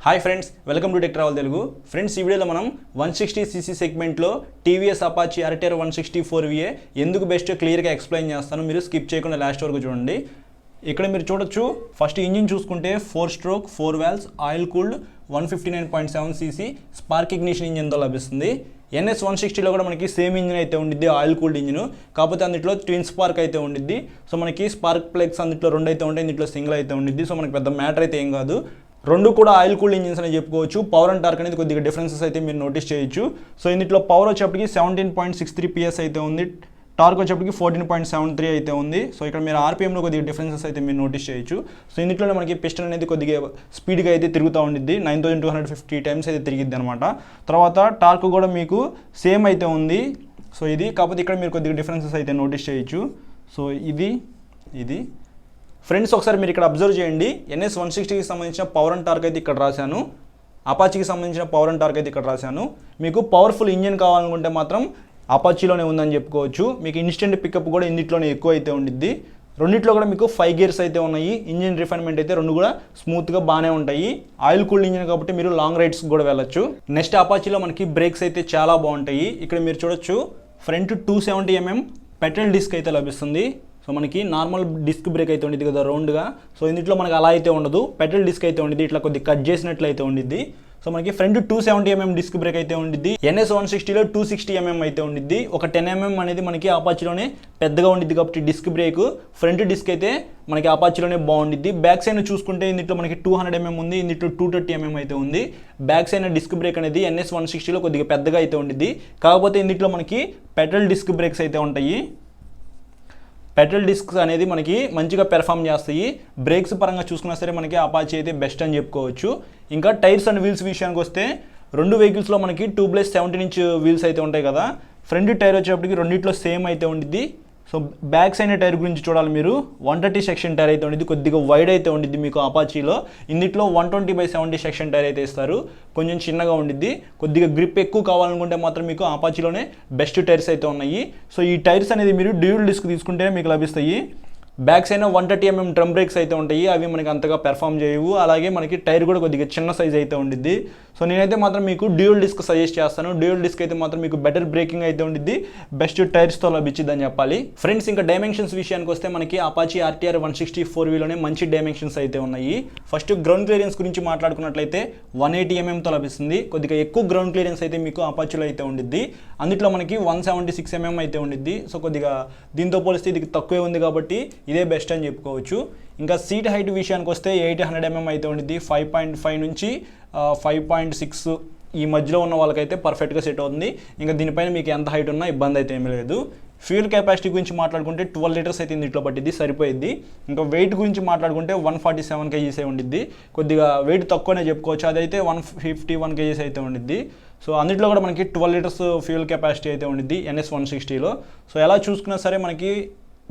Hi friends, welcome to tech travel Telugu. Friends, ఈ వీడియోలో మనం 160cc సెగ్మెంట్లో టీవీఎస్ అపాచీ ఆర్టీఆర్ 160 ఎందుకు బెస్ట్ క్లియర్గా ఎక్స్ప్లెయిన్ చేస్తాను. మీరు స్కిప్ చేయకుండా లాస్ట్ వరకు చూడండి. ఇక్కడ మీరు చూడొచ్చు, ఫస్ట్ ఇంజిన్ చూసుకుంటే 4 stroke 4 valves oil cooled 159.7cc spark ignition ఇంజిన్తో లభిస్తుంది. NS 160లో కూడా మనకి సేమ్ ఇంజిన్ అయితే ఉండిద్ది, ఆయిల్ కూల్డ్ ఇంజిన్. కాకపోతే అందులో ట్విన్ స్పార్క్ అయితే ఉండిద్ది. సో మనకి స్పార్క్ ప్లగ్స్ అందులో 2 అయితే ఉంటాయి, ఇందులో సింగిల్ అయితే ఉండిద్ది. సో మనకి పెద్ద మ్యాటర్ అయితే ఏం కాదు. రెండు కూడా ఆయిల్ కూల్డ్ ఇంజిన్స్ అని చెప్పుకోవచ్చు. పవర్ అండ్ టార్క్ అనేది కొద్దిగా డిఫరెన్సెస్ అయితే మీరు నోటీస్ చేయొచ్చు. సో ఇందులో పవర్ వచ్చేప్పటికి 17.63 PS అయితే ఉంది, టార్క్ వచ్చేప్పటికి 14.73 అయితే ఉంది. సో ఇక్కడ మీరు ఆర్పిఎంలో కొద్దిగా డిఫరెన్సెస్ అయితే మీరు నోటీస్ చేయొచ్చు. సో ఇందులోనే మనకి పిస్టన్ అనేది కొద్దిగా స్పీడ్గా అయితే తిరుగుతూ ఉండిద్ది, 9250 టైమ్స్ అయితే తిరిగిద్ది అనమాట. తర్వాత టార్క్ కూడా మీకు సేమ్ అయితే ఉంది. సో ఇది కాకపోతే ఇక్కడ మీరు కొద్దిగా డిఫరెన్సెస్ అయితే నోటీస్ చేయొచ్చు. సో ఇది ఫ్రెండ్స్, ఒకసారి మీరు ఇక్కడ అబ్జర్వ్ చేయండి. NS 160కి సంబంధించిన పవర్ అండ్ టార్క్ అయితే ఇక్కడ రాశాను, అపాచీకి సంబంధించిన పవర్ అండ్ టార్క్ అయితే ఇక్కడ రాశాను. మీకు పవర్ఫుల్ ఇంజిన్ కావాలనుకుంటే మాత్రం అపాచీలోనే ఉందని చెప్పుకోవచ్చు. మీకు ఇన్స్టెంట్ పికప్ కూడా ఇందులోనే ఎక్కువ అయితే ఉండిద్ది. రెండిట్లో కూడా మీకు 5 గేర్స్ అయితే ఉన్నాయి. ఇంజిన్ రిఫైన్మెంట్ అయితే రెండు కూడా స్మూత్గా బాగానే ఉంటాయి. ఆయిల్ కూల్డ్ ఇంజిన్ కాబట్టి మీరు లాంగ్ రైడ్స్ కూడా వెళ్ళొచ్చు. నెక్స్ట్ అపాచీలో మనకి బ్రేక్స్ అయితే చాలా బాగుంటాయి. ఇక్కడ మీరు చూడొచ్చు, ఫ్రంట్ 270mm పెట్రోల్ డిస్క్ అయితే లభిస్తుంది. సో మనకి నార్మల్ డిస్క్ బ్రేక్ అయితే ఉండిద్ది కదా రౌండ్గా. సో ఇందులో మనకి అలా అయితే ఉండదు, పెట్రోల్ డిస్క్ అయితే ఉండిద్ది, ఇట్లా కొద్దిగా కట్ చేసినట్లు అయితే ఉండిద్ది. సో మనకి ఫ్రంట్ 270mm డిస్క్ బ్రేక్ అయితే ఉండిద్ది. NS 160లో 260mm అయితే ఉండిద్ది. ఒక 10mm అనేది మనకి అపాచీలోనే పెద్దగా ఉండిద్ది కాబట్టి డిస్క్ బ్రేక్ ఫ్రంట్ డిస్క్ అయితే మనకి అపాచీలోనే బాగుండిద్ది. బ్యాక్ సైడ్ చూసుకుంటే ఇందులో మనకి 200mm ఉంది, ఇందులో 230mm అయితే ఉంది. బ్యాక్ సైడ్ డిస్క్ బ్రేక్ అనేది NS 160లో కొద్దిగా పెద్దగా అయితే ఉండిద్ది. కాకపోతే ఇందులో మనకి పెట్రోల్ డిస్క్ బ్రేక్స్ అయితే ఉంటాయి. పెట్రోల్ డిస్క్స్ అనేది మనకి మంచిగా పెర్ఫామ్ చేస్తాయి. బ్రేక్స్ పరంగా చూసుకున్నా సరే మనకి అపాచీ అయితే బెస్ట్ అని చెప్పుకోవచ్చు. ఇంకా టైర్స్ అండ్ వీల్స్ విషయానికి వస్తే రెండు వెహికల్స్లో మనకి 2+17" వీల్స్ అయితే ఉంటాయి కదా. ఫ్రంట్ టైర్ వచ్చేప్పటికి రెండిట్లో సేమ్ అయితే ఉండిద్ది. సో బ్యాక్ సైడ్ టైర్ గురించి చూడాలి మీరు, 130 సెక్షన్ టైర్ అయితే ఉండిద్ది, కొద్దిగా వైడ్ అయితే ఉండిద్ది మీకు అపాచీలో. ఇందులో 120/70 సెక్షన్ టైర్ అయితే ఇస్తారు, కొంచెం చిన్నగా ఉండిద్ది. కొద్దిగా గ్రిప్ ఎక్కువ కావాలనుకుంటే మాత్రం మీకు అపాచీలోనే బెస్ట్ టైర్స్ అయితే ఉన్నాయి. సో ఈ టైర్స్ అనేది మీరు డ్యూయల్ డిస్క్ తీసుకుంటే మీకు లభిస్తాయి. Back side 130mm drum breaks అయితే ఉంటాయి, అవి మనకి అంతగా పెర్ఫామ్ చేయవు. అలాగే మనకి టైర్ కూడా కొద్దిగా చిన్న సైజ్ అయితే ఉండిద్ది. సో నేనైతే మాత్రం మీకు డ్యూయల్ డిస్క్ సజెస్ట్ చేస్తాను. డ్యూయల్ డిస్క్ అయితే మాత్రం మీకు బెటర్ బ్రేకింగ్ అయితే ఉండిద్ది, బెస్ట్ టైర్స్తో లభించిద్దని చెప్పాలి. ఫ్రెండ్స్, ఇంకా డైమెన్షన్స్ విషయానికి వస్తే మనకి అపాచీ ఆర్టీఆర్ 160 మంచి డైమెన్షన్స్ అయితే ఉన్నాయి. ఫస్ట్ గ్రౌండ్ క్లియరెన్స్ గురించి మాట్లాడుకున్నట్లయితే 180mmతో లభిస్తుంది. కొద్దిగా ఎక్కువ గ్రౌండ్ క్లియరెన్స్ అయితే మీకు అపాచీలో అయితే ఉండిద్ది. అందులో మనకి 176mm అయితే ఉండిద్ది. సో కొద్దిగా దీంతో పోలిస్తే ఇది తక్కువే ఉంది కాబట్టి ఇదే బెస్ట్ అని చెప్పుకోవచ్చు. ఇంకా సీట్ హైట్ విషయానికి వస్తే 800mm అయితే ఉండిద్ది. 5.5 నుంచి 5.6 ఈ మధ్యలో ఉన్న వాళ్ళకైతే పర్ఫెక్ట్గా సెట్ అవుతుంది. ఇంకా దీనిపైన మీకు ఎంత హైట్ ఉన్నా ఇబ్బంది అయితే ఏమీ లేదు. ఫ్యూయల్ కెపాసిటీ గురించి మాట్లాడుకుంటే 12 లీటర్స్ అయితే ఇందులో పట్టిద్ది, సరిపోయిద్ది. ఇంకా వెయిట్ గురించి మాట్లాడుకుంటే 147 kgs ఉండిద్ది. కొద్దిగా వెయిట్ తక్కువనే చెప్పుకోవచ్చు, అదైతే 151 kgs అయితే ఉండిద్ది. సో అందులో కూడా మనకి 12 లీటర్స్ ఫ్యూయల్ కెపాసిటీ అయితే ఉండిద్ది NS 160లో. సో ఎలా చూసుకున్నా సరే మనకి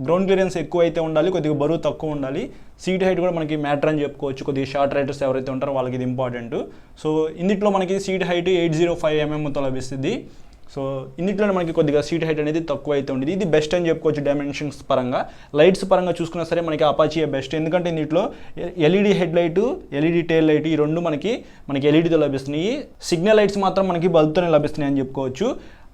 గ్రౌండ్ క్లియరెన్స్ ఎక్కువ అయితే ఉండాలి, కొద్దిగా బరువు తక్కువ ఉండాలి. సీట్ హైట్ కూడా మనకి మ్యాటర్ అని చెప్పుకోవచ్చు. కొద్దిగా షార్ట్ రైడర్స్ ఎవరైతే ఉంటారో వాళ్ళకి ఇది ఇంపార్టెంట్. సో ఇందులో మనకి సీట్ హైట్ 805mmతో లభిస్తుంది. సో ఇందులోనే మనకి కొద్దిగా సీట్ హైట్ అనేది తక్కువ అయితే ఉండేది. ఇది బెస్ట్ అని చెప్పుకోవచ్చు డైమెన్షన్స్ పరంగా. లైట్స్ పరంగా చూసుకున్నా సరే మనకి అపాచీ బెస్ట్, ఎందుకంటే ఇందులో LED head light, LED tail light ఈ రెండు మనకి LEDతో లభిస్తున్నాయి. సిగ్నల్ లైట్స్ మాత్రం మనకి బల్బ్తోనే లభిస్తున్నాయి అని చెప్పుకోవచ్చు.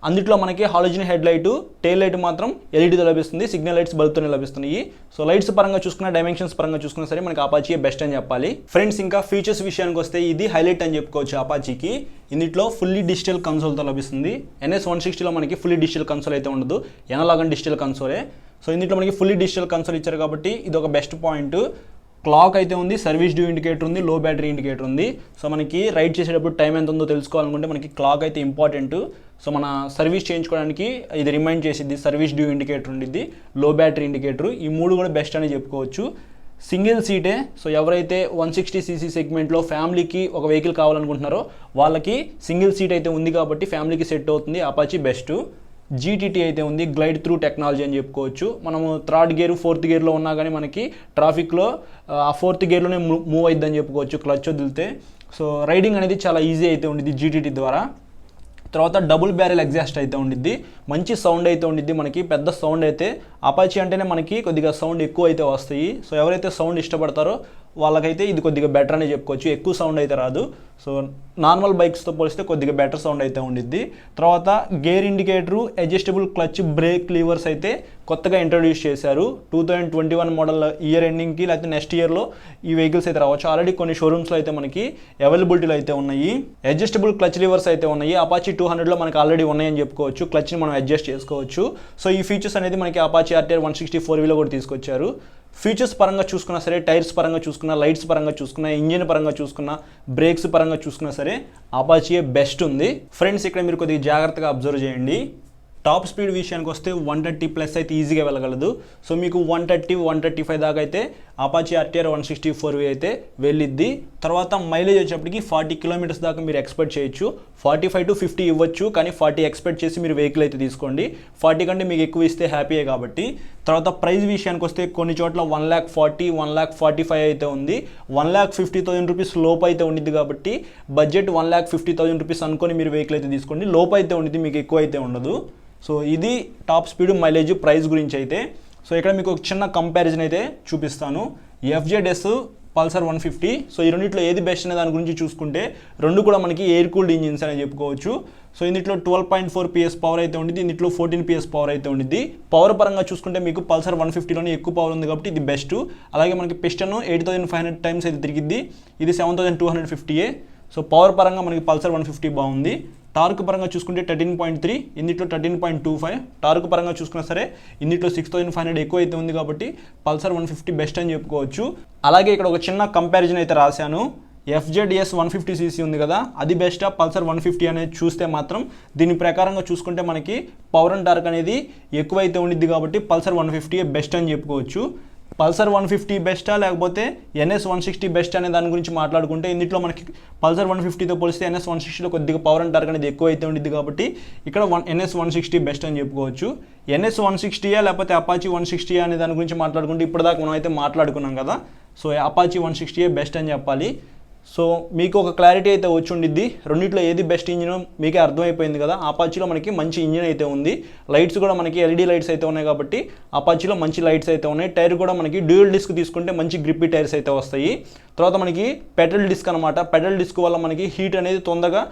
అందులో మనకి halogen head light, tail light మాత్రం LEDతో లభిస్తుంది, సిగ్నల్ లైట్స్ బల్బ్తోనే లభిస్తున్నాయి. సో లైట్స్ పరంగా చూసుకున్న, డైమెన్షన్స్ పరంగా చూసుకున్నా సరే మనకి అపాచీ బెస్ట్ అని చెప్పాలి. ఫ్రెండ్స్, ఇంకా ఫీచర్స్ విషయానికి వస్తే ఇది హైలైట్ అని చెప్పుకోవచ్చు అపాచీకి. ఇందులో ఫుల్లీ డిజిటల్ కన్సోల్తో లభిస్తుంది. NS 160లో మనకి ఫుల్లీ డిజిటల్ కన్సోల్ అయితే ఉండదు, ఎనలాగ్ అండ్ డిజిటల్ కన్సోలే. సో ఇందులో మనకి ఫుల్లీ డిజిటల్ కన్సోల్ ఇచ్చారు కాబట్టి ఇది ఒక బెస్ట్ పాయింట్. క్లాక్ అయితే ఉంది, సర్వీస్ డ్యూ ఇండికేటర్ ఉంది, లో బ్యాటరీ ఇండికేటర్ ఉంది. సో మనకి రైడ్ చేసేటప్పుడు టైం ఎంత ఉందో తెలుసుకోవాలనుకుంటే మనకి క్లాక్ అయితే ఇంపార్టెంట్. సో మన సర్వీస్ చేయించుకోవడానికి ఇది రిమైండ్ చేసిద్ది. సర్వీస్ డ్యూ ఇండికేటర్ ఉండిద్ది, లో బ్యాటరీ ఇండికేటర్, ఈ మూడు కూడా బెస్ట్ అని చెప్పుకోవచ్చు. సింగిల్ సీటే. సో ఎవరైతే 160cc సెగ్మెంట్లో ఫ్యామిలీకి ఒక వెహికల్ కావాలనుకుంటున్నారో వాళ్ళకి సింగిల్ సీట్ అయితే ఉంది కాబట్టి ఫ్యామిలీకి సెట్ అవుతుంది. Apache best. GTT అయితే ఉంది, గ్లైడ్ త్రూ టెక్నాలజీ అని చెప్పుకోవచ్చు. మనము 3rd గేర్ 4th గేర్లో ఉన్నా కానీ మనకి ట్రాఫిక్లో ఆ 4th గేర్లోనే మూవ్ అయిద్దని చెప్పుకోవచ్చు క్లచ్ వదిలితే. సో రైడింగ్ అనేది చాలా ఈజీ అయితే ఉండిద్ది GTT ద్వారా. తర్వాత డబుల్ బ్యారెల్ ఎగ్జాస్ట్ అయితే ఉండిద్ది, మంచి సౌండ్ అయితే ఉండిద్ది, మనకి పెద్ద సౌండ్ అయితే. అపాచీ అంటేనే మనకి కొద్దిగా సౌండ్ ఎక్కువ అయితే వస్తాయి. సో ఎవరైతే సౌండ్ ఇష్టపడతారో వాళ్ళకైతే ఇది కొద్దిగా బెటర్ అని చెప్పుకోవచ్చు. ఎక్కువ సౌండ్ అయితే రాదు. సో నార్మల్ బైక్స్తో పోలిస్తే కొద్దిగా బెటర్ సౌండ్ అయితే ఉండిద్ది. తర్వాత gear indicator, adjustable clutch, brake levers అయితే కొత్తగా ఇంట్రడ్యూస్ చేశారు. 2021 మోడల్ ఇయర్ ఎండింగ్కి లేకపోతే నెక్స్ట్ ఇయర్లో ఈ వెహికల్స్ అయితే రావచ్చు. ఆల్రెడీ కొన్ని షోరూమ్స్లో అయితే మనకి అవైలబిలిటీలో అయితే ఉన్నాయి. అడ్జస్టబుల్ క్లచ్ లివర్స్ అయితే ఉన్నాయి. అపాచీ 200లో మనకి ఆల్రెడీ ఉన్నాయని చెప్పుకోవచ్చు. క్లచ్ని మనం అడ్జస్ట్ చేసుకోవచ్చు. సో ఈ ఫీచర్స్ అనేది మనకి అపాచీ ఆర్టీఆర్ 160 కూడా తీసుకొచ్చారు. ఫీచర్స్ పరంగా చూసుకున్నా సరే, టైర్స్ పరంగా చూసుకున్నా, లైట్స్ పరంగా చూసుకున్నా, ఇంజిన్ పరంగా చూసుకున్నా, బ్రేక్స్ పరంగా చూసుకున్నా సరే అపాచీయే బెస్ట్ ఉంది. ఫ్రెండ్స్ ఇక్కడ మీరు కొద్దిగా జాగ్రత్తగా అబ్జర్వ్ చేయండి. టాప్ స్పీడ్ విషయానికి వస్తే 130+ అయితే ఈజీగా వెళ్ళగలదు. సో మీకు 130, 135 దాకా అయితే అపాచీ ఆర్టీఆర్ 160 అయితే వెళ్ళిద్ది. తర్వాత మైలేజ్ వచ్చేప్పటికి 40 కిలోమీటర్స్ దాకా మీరు ఎక్స్పెక్ట్ చేయొచ్చు. 45 to 50 ఇవ్వచ్చు, కానీ 40 ఎక్స్పెక్ట్ చేసి మీరు వెహికల్ అయితే తీసుకోండి. 40 కంటే మీకు ఎక్కువ ఇస్తే హ్యాపీయే కాబట్టి. తర్వాత ప్రైస్ విషయానికి వస్తే కొన్ని చోట్ల 1,40,000, 1,45,000 అయితే ఉంది. 1,50,000 రూపీస్ లోపు అయితే ఉండిద్ది కాబట్టి బడ్జెట్ 1,50,000 రూపీస్ అనుకొని మీరు వెహికల్ అయితే తీసుకోండి. లోపు అయితే ఉండిద్ది, మీకు ఎక్కువ అయితే ఉండదు. సో ఇది టాప్ స్పీడ్, మైలేజ్, ప్రైస్ గురించి అయితే. సో ఇక్కడ మీకు ఒక చిన్న కంపారిజన్ అయితే చూపిస్తాను. FZS, Pulsar 150. సో ఈ రెండిట్లో ఏది బెస్ట్ అనే దాని గురించి చూసుకుంటే రెండు కూడా మనకి ఎయిర్ కూల్డ్ ఇంజిన్స్ అని చెప్పుకోవచ్చు. సో ఇందులో 12.4 PS పవర్ అయితే ఉండిద్ది, ఇందులో 14 PS పవర్ అయితే ఉండిద్ది. పవర్ పరంగా చూసుకుంటే మీకు పల్సర్ 150లోనే ఎక్కువ పవర్ ఉంది కాబట్టి ఇది బెస్ట్. అలాగే మనకి పిస్టన్ 8,500 టైమ్స్ అయితే తిరిగిద్ది, ఇది 7,250. సో పవర్ పరంగా మనకి పల్సర్ 150 బాగుంది. టార్క్ పరంగా చూసుకుంటే 13.3, ఇందులో 13.25. టార్క్ పరంగా చూసుకున్నా సరే ఇందులో 6,500 ఎక్కువ అయితే ఉంది కాబట్టి పల్సర్ 150 బెస్ట్ అని చెప్పుకోవచ్చు. అలాగే ఇక్కడ ఒక చిన్న కంపారిజన్ అయితే రాశాను. FZS 150cc ఉంది కదా, అది బెస్టా పల్సర్ 150 అనేది చూస్తే మాత్రం దీని ప్రకారంగా చూసుకుంటే మనకి పవర్ అండ్ టార్క్ అనేది ఎక్కువైతే ఉండిద్ది కాబట్టి పల్సర్ 150 బెస్ట్ అని చెప్పుకోవచ్చు. పల్సర్ 150 బెస్టా లేకపోతే NS 160 బెస్ట్ అనే దాని గురించి మాట్లాడుకుంటే ఇందులో మనకి పల్సర్ 150తో పోలిస్తే NS 160లో కొద్దిగా పవర్ అండ్ టార్క్ అనేది ఎక్కువ అయితే ఉండిద్ది కాబట్టి ఇక్కడ NS 160 బెస్ట్ అని చెప్పుకోవచ్చు. NS 160 లేకపోతే అపాచీ 160 అనే దాని గురించి మాట్లాడుకుంటే ఇప్పటిదాకా మనం అయితే మాట్లాడుకున్నాం కదా. సో అపాచీ 160 బెస్ట్ అని చెప్పాలి. సో మీకు ఒక క్లారిటీ అయితే వచ్చి ఉండిద్ది. రెండిట్లో ఏది బెస్ట్ ఇంజిన్ మీకే అర్థమైపోయింది కదా. అపాచీలో మనకి మంచి ఇంజిన్ అయితే ఉంది. లైట్స్ కూడా మనకి LED లైట్స్ అయితే ఉన్నాయి కాబట్టి అపాచీలో మంచి లైట్స్ అయితే ఉన్నాయి. టైర్ కూడా మనకి డ్యూయల్ డిస్క్ తీసుకుంటే మంచి గ్రిప్పీ టైర్స్ అయితే వస్తాయి. తర్వాత మనకి పెట్రోల్ డిస్క్ అనమాట. పెట్రోల్ డిస్క్ వల్ల మనకి హీట్ అనేది తొందరగా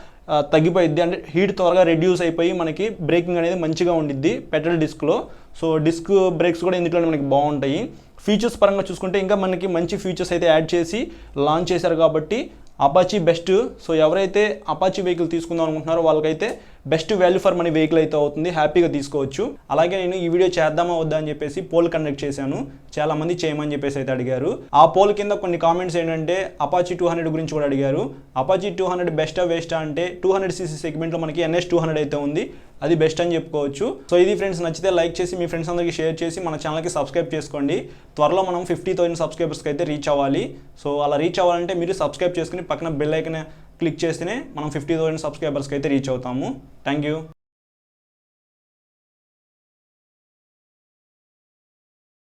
తగ్గిపోయిద్ది, అంటే హీట్ త్వరగా రెడ్యూస్ అయిపోయి మనకి బ్రేకింగ్ అనేది మంచిగా ఉండిద్ది పెట్రోల్ డిస్క్లో. సో డిస్క్ బ్రేక్స్ కూడా ఇందులో మనకి బాగుంటాయి. ఫీచర్స్ పరంగా చూసుకుంటే ఇంకా మనకి మంచి ఫీచర్స్ అయితే యాడ్ చేసి లాంచ్ చేశారు కాబట్టి అపాచీ బెస్ట్. సో ఎవరైతే అపాచీ వెహికల్ తీసుకుందాం అనుకుంటున్నారో వాళ్ళకైతే best value for money vehicle అయితే అవుతుంది, హ్యాపీగా తీసుకోవచ్చు. అలాగే నేను ఈ వీడియో చేద్దామా వద్దా అని చెప్పేసి పోల్ కండక్ట్ చేశాను. చాలామంది చేయమని చెప్పేసి అయితే అడిగారు. ఆ పోల్ కింద కొన్ని కామెంట్స్ ఏంటంటే అపాచీ 200 గురించి కూడా అడిగారు. అపాచీ 200 బెస్టా వేస్టా అంటే 200cc సెగ్మెంట్లో మనకి NS 200 అయితే ఉంది, అది బెస్ట్ అని చెప్పుకోవచ్చు. సో ఇది ఫ్రెండ్స్, నచ్చితే లైక్ చేసి మీ ఫ్రెండ్స్ అందరికీ షేర్ చేసి మన ఛానల్కి సబ్స్క్రైబ్ చేసుకోండి. త్వరలో మనం 50,000 సబ్స్క్రైబర్స్కి అయితే రీచ్ అవ్వాలి. సో అలా రీచ్ అవ్వాలంటే మీరు సబ్స్క్రైబ్ చేసుకుని పక్కన బెల్ ఐకాన్ క్లిక్ చేస్తేనే మనం 50,000 సబ్స్క్రైబర్స్కి అయితే రీచ్ అవుతాము. Thank you.